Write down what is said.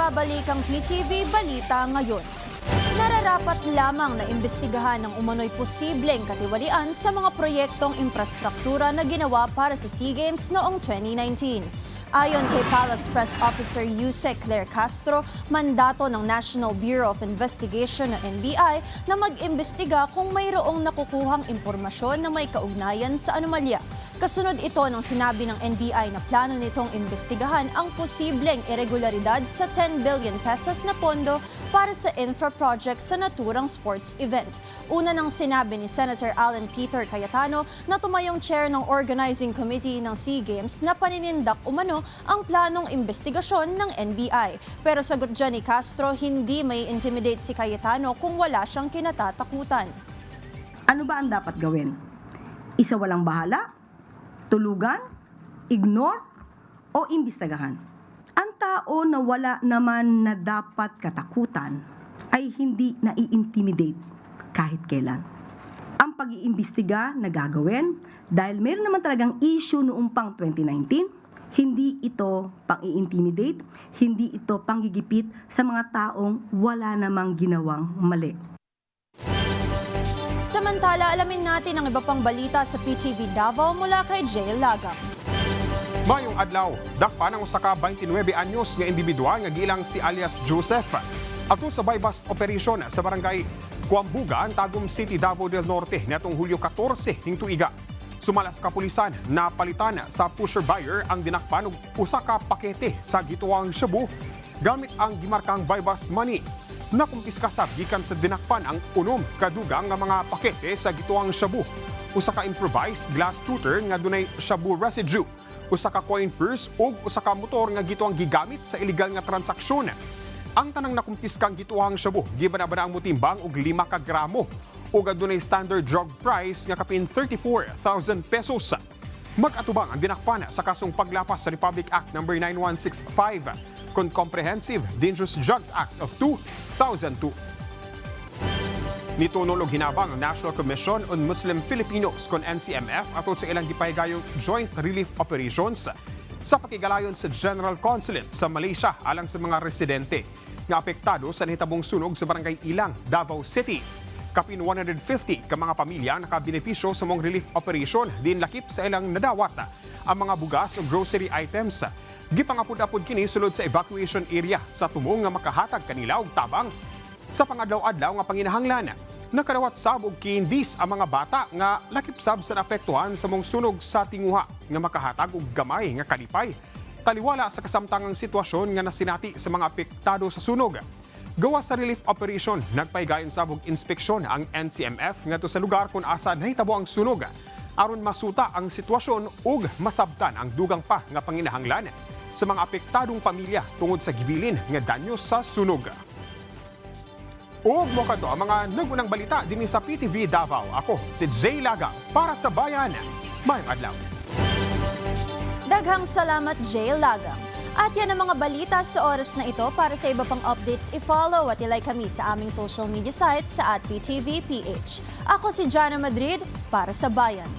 Nagbabalik ang PTV Balita ngayon. Nararapat lamang na imbestigahan ng umano'y posibleng katiwalian sa mga proyektong infrastruktura na ginawa para sa SEA Games noong 2019. Ayon kay Palace Press Officer Yusek Claire Castro, mandato ng National Bureau of Investigation o NBI na mag-imbestiga kung mayroong nakukuhang impormasyon na may kaugnayan sa anomalya. Kasunod ito ng sinabi ng NBI na plano nitong imbestigahan ang posibleng irregularidad sa 10 billion pesos na pondo para sa infra project sa naturang sports event. Una nang sinabi ni Senator Alan Peter Cayetano na tumayong chair ng organizing committee ng SEA Games na paninindak umano ang planong investigasyon ng NBI. Pero sagot dyan ni Castro, hindi may intimidate si Cayetano kung wala siyang kinatatakutan. Ano ba ang dapat gawin? Isa walang bahala? Tulugan? Ignore? O imbestigahan? Ang tao na wala naman na dapat katakutan ay hindi nai-intimidate kahit kailan. Ang pag-iimbestiga na gagawin dahil meron naman talagang issue noong pang 2019, hindi ito pang-i-intimidate, hindi ito panggigipit sa mga taong wala namang ginawang mali. Samantala, alamin natin ang iba pang balita sa PTV Davao mula kay Jay Lagang. Mayong adlaw, dakpa ng usa ka 29 anyos nga individual nga gilang si alias Joseph. Ato sa bypass operation sa barangay Cuambuga, Tagum City, Davao del Norte natong Hulyo 14 ning tuiga. Sumalas kapulisan na palitan sa pusher buyer ang dinakpan og usa ka pakete sa gituang shabu gamit ang gimarkang bypass money. Nakumpiska sab gikan sa dinakpan ang unom kadugang nga mga pakete sa gituang shabu. Usa ka improvised glass shooter nga dunay shabu residue, usa ka coin purse ug usa ka motor nga gituang gigamit sa illegal nga transaksyon. Ang tanang nakumpiskang gituang shabu gibanabana ang mutimbang og 5 ka gramo ug adunay standard drug price nga kapin 34,000 pesos. Mag-atubang ang dinakpan sa kasong paglapas sa Republic Act No. 9165 kon Comprehensive Dangerous Drugs Act of 2002. Nitunol og hinabang ang National Commission on Muslim Filipinos kon NCMF atol sa ilang gipahigayong joint relief operations sa pakigalayon sa General Consulate sa Malaysia alang sa mga residente nga apektado sa nahitabong sunog sa Barangay Ilang, Davao City. Kapin 150 ka mga pamilya nakabenepisyo sa mong relief operation din lakip sa ilang nadawat ang mga bugas o grocery items. Gipangapod-apod kini sulod sa evacuation area sa tumong nga makahatag kanila og tabang. Sa pangadlaw-adlaw nga panginahanglan, nakadawat sab og kindis ang mga bata nga lakip sab sa naapektuhan sa mong sunog sa tinguha nga makahatag og gamay nga kalipay. Taliwala sa kasamtangang sitwasyon nga nasinati sa mga apektado sa sunog. Gawa sa relief operation, nagpaigayon sa bug inspeksyon ang NCMF ngadto sa lugar kung asa nahitabo ang sunog aron masuta ang sitwasyon ug masabtan ang dugang pa nga panginahanglan sa mga apektadong pamilya tungod sa gibilin nga danyo sa sunog. Ug mo kadto ang mga nagunang balita dinhi sa PTV Davao. Ako si Jay Lagang para sa Bayan. Mayong adlaw. Daghang salamat, Jay Lagang. At yan ang mga balita sa oras na ito. Para sa iba pang updates, i-follow at i-like kami sa aming social media sites sa @PTVPH. Ako si Jana Madrid para sa Bayan.